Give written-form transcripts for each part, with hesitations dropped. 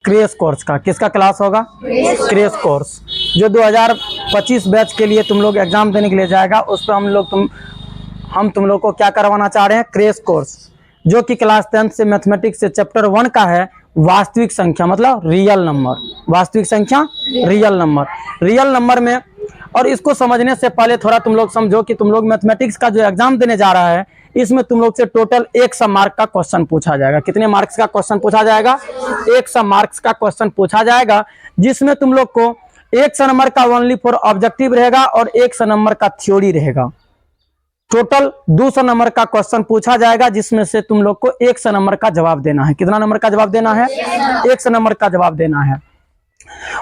Crash course का। किसका class होगा? क्रेश कोर्स, जो 2025 बैच के लिए तुम लोग एग्जाम देने के लिए जाएगा, उस पर हम तुम लोग को क्या करवाना चाह रहे हैं? क्रेश कोर्स, जो कि क्लास 10 से मैथमेटिक्स से चैप्टर 1 का है, वास्तविक संख्या मतलब रियल नंबर, वास्तविक संख्या रियल नंबर, रियल नंबर में। और इसको समझने से पहले थोड़ा तुम लोग समझो कि तुम लोग मैथमेटिक्स का जो एग्जाम देने जा रहा है, इसमें तुम लोग से टोटल 100 मार्क का क्वेश्चन पूछा जाएगा। कितने मार्क्स का क्वेश्चन पूछा जाएगा? 100 मार्क्स का क्वेश्चन पूछा जाएगा, जिसमें तुम लोग को 100 नंबर का ओनली फॉर ऑब्जेक्टिव रहेगा और 100 नंबर का थ्योरी रहेगा। टोटल 200 नंबर का क्वेश्चन पूछा जाएगा, जिसमें से तुम लोग को 100 नंबर का जवाब देना है। कितना नंबर का जवाब देना है? 100 नंबर का जवाब देना है।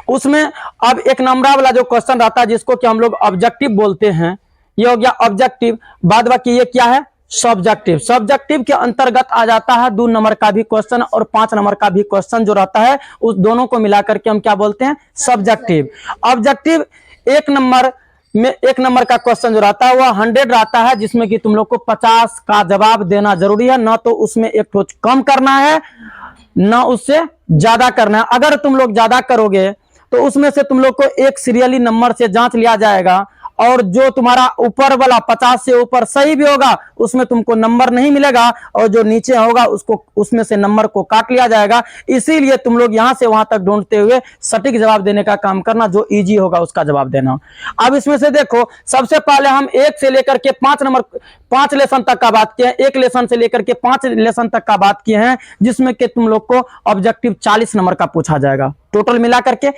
उसमें अब एक नंबर वाला जो क्वेश्चन रहता है, जिसको कि हम लोग ऑब्जेक्टिव बोलते हैं, ये हो गया ऑब्जेक्टिव। बाद बाकी ये क्या है? सब्जेक्टिव। सब्जेक्टिव के अंतर्गत आ जाता है 2 नंबर का भी क्वेश्चन और 5 नंबर का भी क्वेश्चन जो रहता है, उस दोनों को मिलाकर के हम क्या बोलते हैं? सब्जेक्टिव। ऑब्जेक्टिव 1 नंबर में 1 नंबर का क्वेश्चन जो रहता है वह 100 रहता है, जिसमें कि तुम लोग को 50 का जवाब देना जरूरी है। ना तो उसमें एक तो कम करना है, ना उससे ज्यादा करना है। अगर तुम लोग ज्यादा करोगे तो उसमें से तुम लोग को एक सीरियली नंबर से जांच लिया जाएगा, और जो तुम्हारा ऊपर वाला 50 से ऊपर सही भी होगा, उसमें तुमको नंबर नहीं मिलेगा, और जो नीचे होगा उसको उसमें से नंबर को काट लिया जाएगा। इसीलिए तुम लोग यहां से वहां तक ढूंढते हुए सटीक जवाब देने का काम करना, जो इजी होगा उसका जवाब देना। अब इसमें से देखो, सबसे पहले हम 1 से लेकर के 5 लेसन तक का बात किए हैं। 1 लेसन से लेकर के 5 लेसन तक का बात किए हैं, जिसमें कि तुम लोग को ऑब्जेक्टिव 40 नंबर का पूछा जाएगा। टोटल मिला करके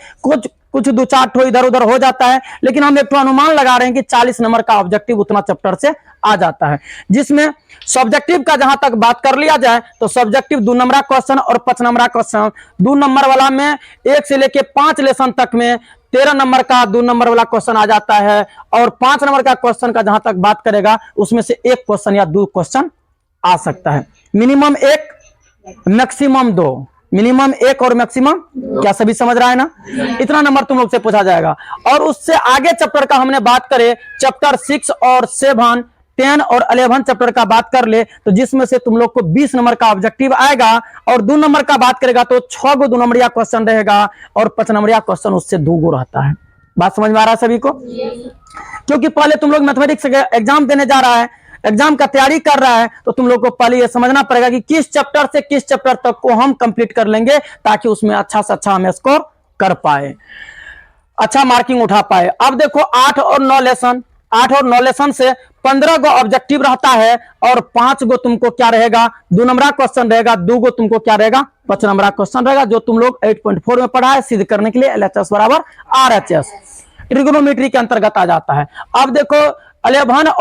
कुछ 2-4 ठो इधर उधर हो जाता है, लेकिन हम एक तो अनुमान लगा रहे हैं कि 40 नंबर का ऑब्जेक्टिव उतना चैप्टर से आ जाता है। जिसमें सब्जेक्टिव का जहां तक बात कर लिया जाए तो सब्जेक्टिव 2 नंबर क्वेश्चन और 5 नंबर क्वेश्चन। 2 नंबर वाला में 1 से लेके 5 लेसन तक में 13 नंबर का 2 नंबर वाला क्वेश्चन आ जाता है, और 5 नंबर का क्वेश्चन का जहां तक बात करेगा, उसमें से 1 क्वेश्चन या 2 क्वेश्चन आ सकता है। मिनिमम 1, मैक्सिमम 2, मिनिमम 1 और मैक्सिमम, क्या सभी समझ रहा है ना? इतना नंबर तुम लोग से पूछा जाएगा। और उससे आगे चैप्टर का हमने बात करें, चैप्टर 6 और 7, 10 और 11 चैप्टर का बात कर ले, तो जिसमें से तुम लोग को 20 नंबर का ऑब्जेक्टिव आएगा। और 2 नंबर का बात करेगा तो 6 गो 2 नंबरिया क्वेश्चन रहेगा, और 5 नंबरिया क्वेश्चन उससे 2 गो रहता है। बात समझ में आ रहा है सभी को? क्योंकि पहले तुम लोग मैथमेटिक्स एग्जाम देने जा रहा है, एग्जाम का तैयारी कर रहा है, तो तुम लोग को पहले यह समझना पड़ेगा कि किस चैप्टर से किस चैप्टर तक को हम कंप्लीट कर लेंगे, ताकि उसमें अच्छा से अच्छा हम स्कोर कर पाए, अच्छा मार्किंग उठा पाए। अब देखो 8 और 9 लेसन से 15 गो ऑब्जेक्टिव रहता है, और 5 गो तुमको क्या रहेगा? 2 नंबर क्वेश्चन रहेगा। 2 गो तुमको क्या रहेगा? 5 नंबर क्वेश्चन रहेगा, जो तुम लोग 8.4 में पढ़ा है। सिद्ध करने के लिए LHS बराबर RHS ट्रिग्नोमेट्री के अंतर्गत आ जाता है। अब देखो 11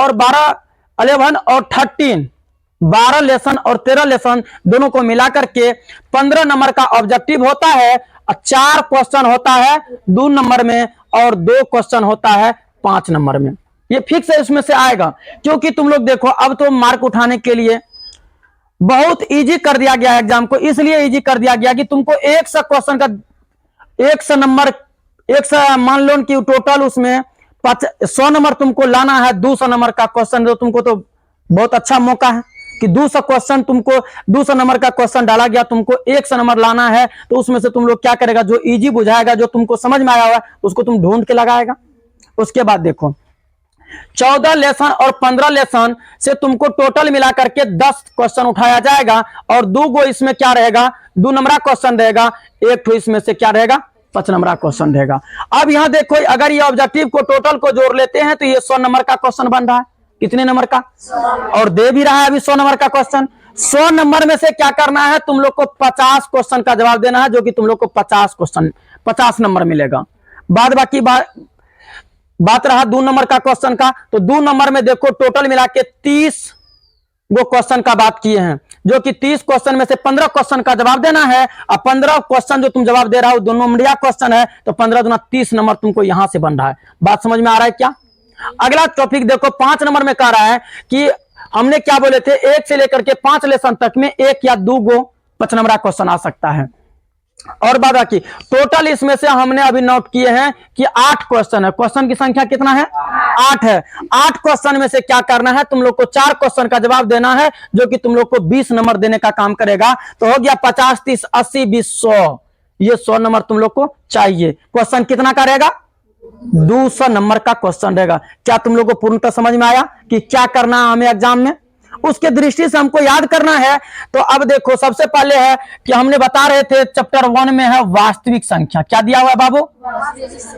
और 13, 12 लेसन और 13 लेसन दोनों को मिलाकर के 15 नंबर का ऑब्जेक्टिव होता है। 4 क्वेश्चन होता है 2 नंबर में, और 2 क्वेश्चन होता है 5 नंबर में। ये फिक्स है, इसमें से आएगा। क्योंकि तुम लोग देखो, अब तो मार्क उठाने के लिए बहुत इजी कर दिया गया है एग्जाम को। इसलिए इजी कर दिया गया कि तुमको 100 क्वेश्चन का 100 नंबर, 100 मान लो कि टोटल उसमें 100 नंबर तुमको लाना है। 200 नंबर का क्वेश्चन जो तुमको, तो बहुत अच्छा मौका है कि 200 क्वेश्चन तुमको, 200 नंबर का क्वेश्चन डाला गया, तुमको 100 नंबर लाना है। तो उसमें से तुम लोग क्या करेगा? जो इजी बुझाएगा, जो तुमको समझ में आया हुआ, उसको तुम ढूंढ के लगाएगा। उसके बाद देखो 14 लेसन और 15 लेसन से तुमको टोटल मिलाकर के 10 क्वेश्चन उठाया जाएगा, और 2 गो इसमें क्या रहेगा? 2 नंबर क्वेश्चन रहेगा। 1 तो इसमें से क्या रहेगा? 5 नंबर क्वेश्चन रहेगा। अब यहां देखो, अगर ये ऑब्जेक्टिव को टोटल को जोड़ लेते हैं तो ये 100 नंबर का क्वेश्चन बन रहा है। कितने नंबर का? और दे भी रहा है अभी 100 नंबर का क्वेश्चन। 100 नंबर में से क्या करना है? तुम लोग को 50 क्वेश्चन का जवाब देना है, जो कि तुम लोग को 50 नंबर मिलेगा। बाद बाकी बात रहा 2 नंबर का क्वेश्चन का, तो 2 नंबर में देखो टोटल मिला के 30 वो क्वेश्चन का बात किए हैं, जो कि 30 क्वेश्चन में से 15 क्वेश्चन का जवाब देना है। अब 15 क्वेश्चन जो तुम जवाब दे रहा हो 2 नंबरिया क्वेश्चन है, तो 15 दूना 30 नंबर तुमको यहां से बन रहा है। बात समझ में आ रहा है क्या? अगला टॉपिक देखो, 5 नंबर में कह रहा है कि हमने क्या बोले थे, 1 से लेकर के 5 लेसन तक में 1 या 2 गो 5 नंबर क्वेश्चन आ सकता है। और बात की टोटल इसमें से हमने अभी नोट किए हैं कि 8 क्वेश्चन है। क्वेश्चन की संख्या कितना है? 8 है। 8 क्वेश्चन में से क्या करना है? तुम लोग को 4 क्वेश्चन का जवाब देना है, जो कि तुम लोग को 20 नंबर देने का काम करेगा। तो हो गया 50, 30, 80, 20, 100। ये 100 नंबर तुम लोग को चाहिए। क्वेश्चन कितना का रहेगा? 200 नंबर का क्वेश्चन रहेगा। क्या तुम लोग को पूर्णतः समझ में आया कि क्या करना है हमें एग्जाम में? उसके दृष्टि से हमको याद करना है। तो अब देखो, सबसे पहले है कि हमने बता रहे थे चैप्टर 1 में है वास्तविक संख्या। क्या दिया हुआ है बाबू?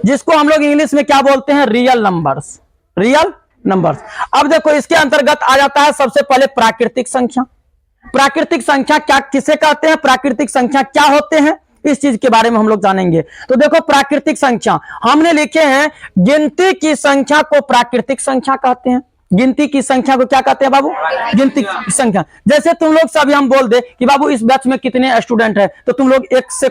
जिसको हम लोग इंग्लिश में क्या बोलते हैं? Real numbers. Real numbers. अब देखो, इसके अंतर्गत आ जाता है सबसे पहले प्राकृतिक संख्या। प्राकृतिक संख्या क्या किसे कहते हैं? प्राकृतिक संख्या क्या होते हैं, इस चीज के बारे में हम लोग जानेंगे। तो देखो, प्राकृतिक संख्या हमने लिखे हैं, गिनती की संख्या को प्राकृतिक संख्या कहते हैं। गिनती की संख्या को क्या कहते हैं बाबू? गिनती की संख्या। जैसे तुम लोग सभी हम बोल दे कि बाबू इस बैच में कितने स्टूडेंट है, तो तुम लोग एक से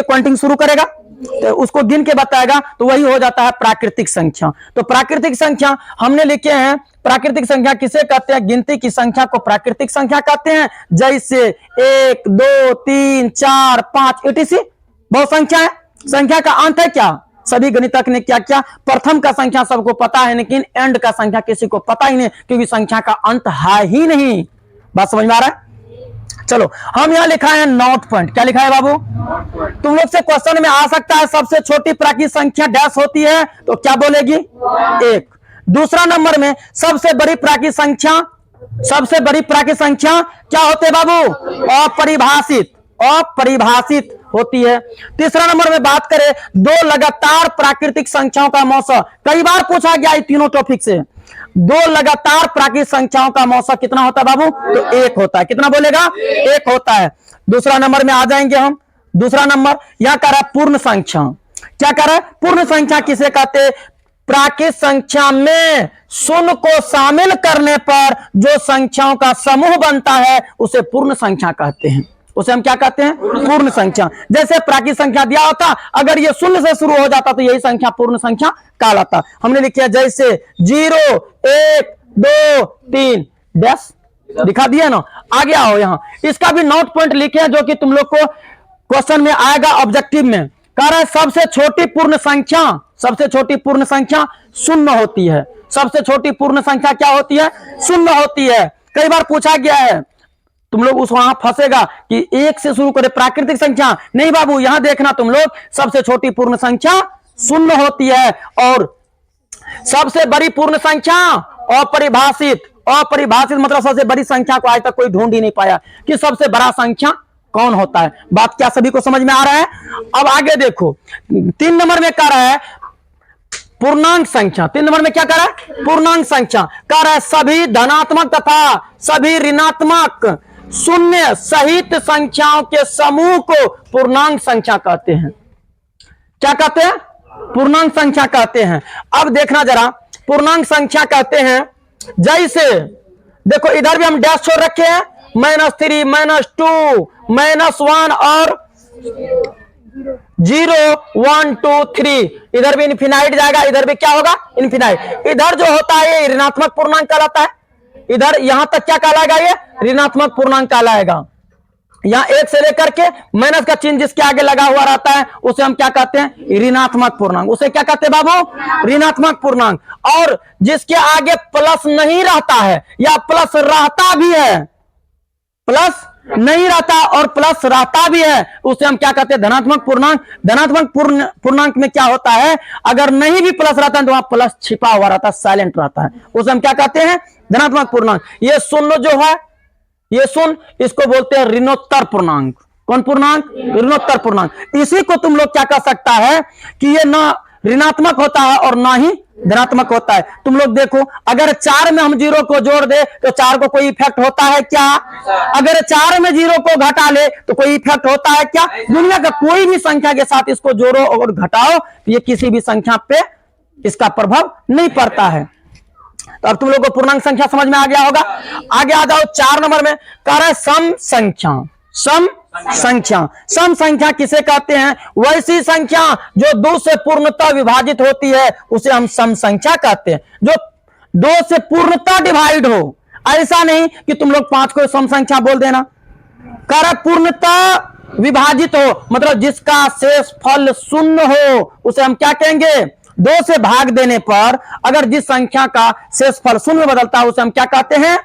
काउंटिंग शुरू करेगा, तो उसको गिन के बताएगा, तो वही हो जाता है प्राकृतिक संख्या। तो प्राकृतिक संख्या हमने लिखे हैं, प्राकृतिक संख्या किसे कहते हैं? गिनती की संख्या को प्राकृतिक संख्या कहते हैं। जैसे 1 2 3 4 5 etc बहुत संख्या है। संख्या का अंत है क्या? सभी गणितज्ञ ने क्या किया? प्रथम का संख्या सबको पता है, लेकिन एंड का संख्या किसी को पता ही नहीं, क्योंकि संख्या का अंत है ही नहीं। बात समझ में आ रहा है? चलो, हम यहां लिखा है नोट पॉइंट। क्या लिखा है बाबू? तुम लोग से क्वेश्चन में आ सकता है सबसे छोटी प्राकृतिक संख्या डैश होती है, तो क्या बोलेगी? 1। दूसरा नंबर में सबसे बड़ी प्राकृतिक संख्या, सबसे बड़ी प्राकृतिक संख्या क्या होते है बाबू? अपरिभाषित। अपरिभाषित होती है। तीसरा नंबर में बात करें, 2 लगातार प्राकृतिक संख्याओं का मौसा। कई बार पूछा गया है तीनों टॉपिक से। 2 लगातार प्राकृतिक संख्याओं का मौसा कितना होता है बाबू? तो 1 होता है। कितना बोलेगा? 1 होता है। दूसरा नंबर में आ जाएंगे हम। दूसरा नंबर यहां कह रहा है पूर्ण संख्या। क्या कह रहा है? पूर्ण संख्या किसे कहते हैं? प्राकृतिक संख्या में शून्य को शामिल करने पर जो संख्याओं का समूह बनता है उसे पूर्ण संख्या कहते हैं। उसे हम क्या कहते हैं? पूर्ण संख्या। जैसे प्राकृतिक संख्या दिया होता, अगर ये शून्य से शुरू हो जाता तो यही संख्या पूर्ण संख्या कहलाता। हमने लिखा जैसे 0 1 2 3 डैश दिखा दिया ना। आगे आओ, यहां इसका भी नोट पॉइंट लिखे हैं जो कि तुम लोग को क्वेश्चन में आएगा ऑब्जेक्टिव में। कह रहा है सबसे छोटी पूर्ण संख्या, सबसे छोटी पूर्ण संख्या शून्य होती है। सबसे छोटी पूर्ण संख्या क्या होती है? शून्य होती है। कई बार पूछा गया है, तुम लोग उस वहां फंसेगा कि 1 से शुरू करे प्राकृतिक संख्या। नहीं बाबू, यहां देखना तुम लोग, सबसे छोटी पूर्ण संख्या शून्य होती है। और सबसे बड़ी पूर्ण संख्या अपरिभाषित। अपरिभाषित मतलब सबसे बड़ी संख्या को आज तक कोई ढूंढ ही नहीं पाया कि सबसे बड़ा संख्या कौन होता है। बात क्या सभी को समझ में आ रहा है? अब आगे देखो, 3 नंबर में कह रहा है पूर्णांक संख्या। 3 नंबर में क्या कह रहा है? पूर्णांक संख्या। कह रहा है सभी धनात्मक तथा सभी ऋणात्मक शून्य सहित संख्याओं के समूह को पूर्णांक संख्या कहते हैं। क्या कहते हैं? पूर्णांक संख्या कहते हैं। अब देखना जरा, पूर्णांक संख्या कहते हैं जैसे देखो, इधर भी हम डैश छोड़ रखे हैं, -3 -2 -1 और 0 1 2 3। इधर भी इनफिनाइट जाएगा, इधर भी क्या होगा? इनफिनाइट। इधर जो होता है ये ऋणात्मक पूर्णांक कहलाता है। इधर यहां तक क्या कहलाएगा? ये ऋणात्मक पूर्णांक कहलाएगा। यहां 1 से लेकर के माइनस का चिन्ह जिसके आगे लगा हुआ रहता है उसे हम क्या कहते हैं? ऋणात्मक पूर्णांक। उसे क्या कहते हैं बाबू? ऋणात्मक पूर्णांक। और जिसके आगे प्लस नहीं रहता है या प्लस रहता भी है, प्लस नहीं रहता और प्लस रहता भी है, उसे हम क्या कहते हैं? धनात्मक पूर्णांक। धनात्मक पूर्णांक में क्या होता है? अगर नहीं भी प्लस रहता है तो वहां प्लस छिपा हुआ रहता है, साइलेंट रहता है, उसे हम क्या कहते हैं? धनात्मक पूर्णांक। ये शून्य जो है, ये शून्य, इसको बोलते हैं ऋणोत्तर पूर्णांक। कौन पूर्णांक? ऋणोत्तर पूर्णांक। इसी को तुम लोग क्या कह सकता है कि ये ना ऋणात्मक होता है और ना ही धनात्मक होता है। तुम लोग देखो, अगर 4 में हम 0 को जोड़ दे तो 4 को कोई इफेक्ट होता है क्या? अगर 4 में 0 को घटा ले तो कोई इफेक्ट होता है क्या? दुनिया का कोई भी संख्या के साथ इसको जोड़ो और घटाओ तो ये किसी भी संख्या पे इसका प्रभाव नहीं पड़ता है। तो अब तुम लोग को पूर्णांक संख्या समझ में आ गया होगा। आगे आ जाओ, 4 नंबर में कह रहा है सम संख्या। सम संख्या। सम संख्या किसे कहते हैं? वैसी संख्या जो 2 से पूर्णतः विभाजित होती है उसे हम सम संख्या कहते हैं। जो 2 से पूर्णतः डिवाइड हो, ऐसा नहीं कि तुम लोग 5 को सम संख्या बोल देना। कह रहा पूर्णतः विभाजित हो मतलब जिसका शेष फल शून्य हो उसे हम क्या कहेंगे? 2 से भाग देने पर अगर जिस संख्या का शेष फल शून्य बदलता है उसे हम क्या कहते हैं?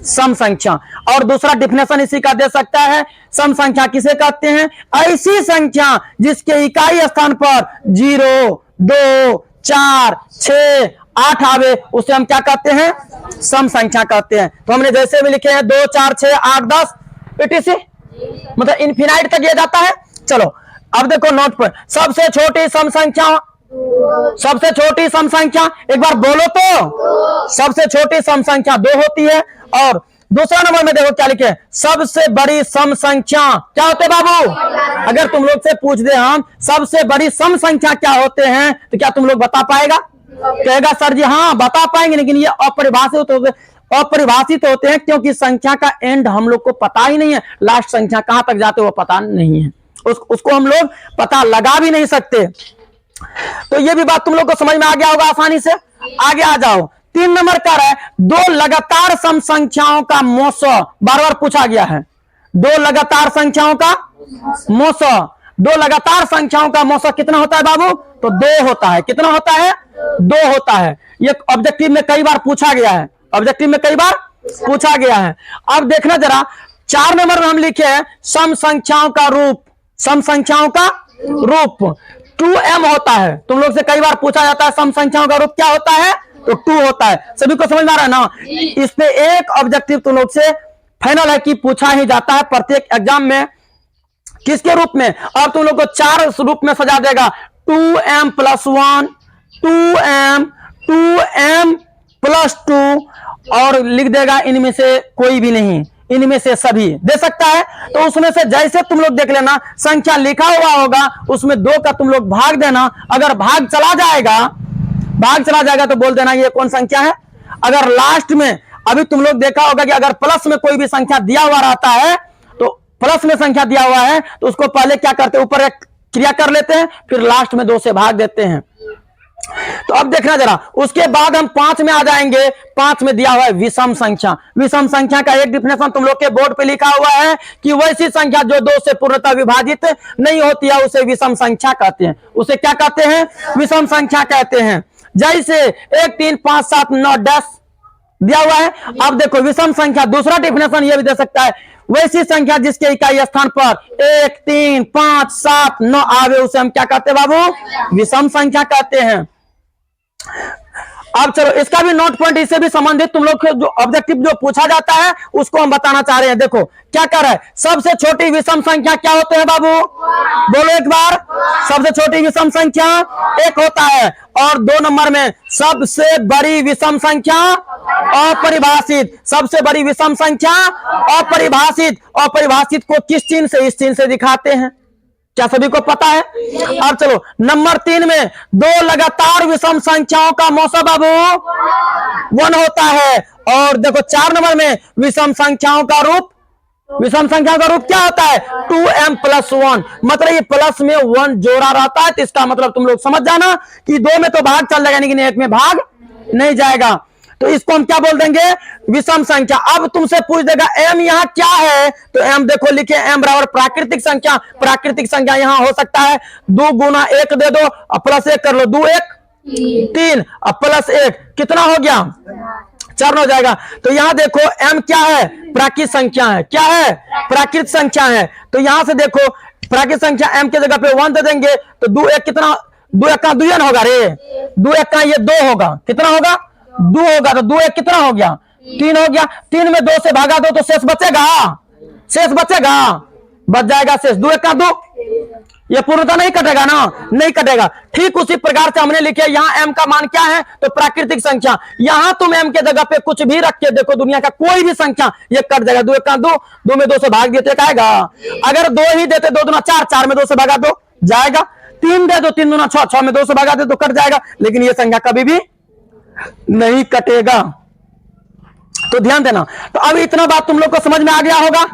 सम संख्या। और दूसरा डिफिनेशन इसी का दे सकता है, सम संख्या किसे कहते हैं? ऐसी संख्या जिसके इकाई स्थान पर 0, 2, 4, 6, 8 आवे, उसे हम क्या कहते हैं? सम संख्या कहते हैं। तो हमने जैसे भी लिखे हैं 2, 4, 6, 8, 10 etc, मतलब इनफिनाइट तक ये जाता है। चलो अब देखो नोट पर, सबसे छोटी सम संख्या, सबसे छोटी सम संख्या एक बार बोलो तो, सबसे छोटी सम संख्या 2 होती है। और दूसरा नंबर में देखो क्या लिखे, सबसे बड़ी सम संख्या क्या होते बाबू? अगर तुम लोग से पूछ दे हम सबसे बड़ी सम संख्या क्या होते हैं, तो क्या तुम लोग बता पाएगा? कहेगा सर जी हाँ बता पाएंगे, लेकिन ये अपरिभाषित होते हैं, क्योंकि संख्या का एंड हम लोग को पता ही नहीं है, लास्ट संख्या कहां तक जाते वो पता नहीं है, उसको हम लोग पता लगा भी नहीं सकते। तो ये भी बात तुम लोग को समझ में आ गया होगा आसानी से। आगे आ जाओ, 3 नंबर का है, 2 लगातार सम संख्याओं का मौसा, बार बार पूछा गया है, 2 लगातार संख्याओं का मौसा, 2 लगातार संख्याओं का मौसा कितना होता है बाबू? तो 2 होता है। कितना होता है? 2 होता है। ये ऑब्जेक्टिव में कई बार पूछा गया है, ऑब्जेक्टिव में कई बार पूछा गया है। अब देखना जरा, 4 नंबर में हम लिखे हैं सम संख्याओं का रूप, सम संख्याओं का रूप 2m होता है। तुम लोग से कई बार पूछा जाता है सम संख्याओं का रूप क्या होता है? तो 2 होता है। सभी को समझ में आ रहा है ना? इस पे एक ऑब्जेक्टिव तुम लोग से फाइनल है कि पूछा ही जाता है प्रत्येक एग्जाम में। किसके रूप में? अब तुम लोग को 4 रूप में सजा देगा, 2m + 1, 2m, 2m + 2, और लिख देगा इनमें से कोई भी नहीं, इनमें से सभी दे सकता है। तो उसमें से जैसे तुम लोग देख लेना, संख्या लिखा हुआ होगा उसमें 2 का तुम लोग भाग देना, अगर भाग चला जाएगा तो बोल देना ये कौन संख्या है। अगर लास्ट में अभी तुम लोग देखा होगा कि अगर प्लस में कोई भी संख्या दिया हुआ रहता है, तो प्लस में संख्या दिया हुआ है तो उसको पहले क्या करते हैं, ऊपर एक क्रिया कर लेते हैं, फिर लास्ट में 2 से भाग देते हैं। तो अब देखना जरा, उसके बाद हम 5 में आ जाएंगे। 5 में दिया हुआ है विषम संख्या। विषम संख्या का एक डिफिनेशन तुम लोग के बोर्ड पे लिखा हुआ है कि वैसी संख्या जो 2 से पूर्णतः विभाजित नहीं होती है उसे विषम संख्या कहते हैं। उसे क्या कहते हैं? विषम संख्या कहते हैं। जैसे 1, 3, 5, 7, 9, 10 दिया हुआ है। अब देखो विषम संख्या दूसरा डिफिनेशन ये भी दे सकता है, वैसी संख्या जिसके इकाई स्थान पर 1, 3, 5, 7, 9 आवे उसे हम क्या कहते हैं बाबू? विषम संख्या कहते हैं। अब चलो इसका भी नोट पॉइंट, इससे भी संबंधित तुम लोग जो ऑब्जेक्टिव जो पूछा जाता है उसको हम बताना चाह रहे हैं। देखो क्या कर रहा है, सबसे छोटी विषम संख्या क्या होते हैं बाबू? बोलो एक बार, सबसे छोटी विषम संख्या 1 होता है। और 2 नंबर में सबसे बड़ी विषम संख्या अपरिभाषित, सबसे बड़ी विषम संख्या अपरिभाषित। अपरिभाषित को किस चिन्ह से? इस चिन्ह से दिखाते हैं, क्या सभी को पता है? अब चलो नंबर 3 में 2 लगातार विषम संख्याओं का मौसा बाबू 1 होता है। और देखो 4 नंबर में विषम संख्याओं का रूप, विषम संख्या का रूप क्या होता है? 2m + 1, मतलब ये प्लस में 1 जोड़ा रहता है। तो इसका मतलब तुम लोग समझ जाना कि 2 में तो भाग चल जाएगा लेकिन 1 में भाग नहीं जाएगा। तो इसको हम क्या बोल देंगे? विषम संख्या। अब तुमसे पूछ देगा m यहाँ क्या है, तो m देखो लिखे m बराबर प्राकृतिक संख्या। प्राकृतिक संख्या यहाँ हो सकता है 2 × 1 दे दो और +1 कर लो, 2 1 3 और +1 कितना हो गया? 4 हो जाएगा। तो यहाँ देखो m क्या है? प्राकृतिक संख्या है। क्या है? प्राकृतिक संख्या है। तो यहां से देखो प्राकृतिक संख्या m के जगह पे 1 दे देंगे तो 2 1 कितना? 2 1 का 2 होगा रे, 2 1 का ये 2 होगा, कितना होगा? 2 होगा। तो 2 1 कितना हो गया? 3 हो गया। 3 में 2 से भागा दो तो शेष बचेगा, शेष बचेगा, बच जाएगा शेष। 2 1 का 2, ये पूर्णतः नहीं कटेगा ना, नहीं कटेगा। ठीक उसी प्रकार से हमने लिखे यहाँ m का मान क्या है? तो प्राकृतिक संख्या। यहाँ तुम m के जगह पे कुछ भी रख के देखो, दुनिया का कोई भी संख्या ये कट जाएगा। 2 1 का 2, 2 में 2 से भाग देते आएगा। अगर 2 ही देते 2 दूना 4, 4 में 2 से भागा दो जाएगा। 3 दे दो 3 दूना 6, 6 में 2 से भागा दे तो कट जाएगा, लेकिन ये संख्या कभी भी नहीं कटेगा। तो ध्यान देना। तो अब इतना बात तुम लोग को समझ में आ गया होगा।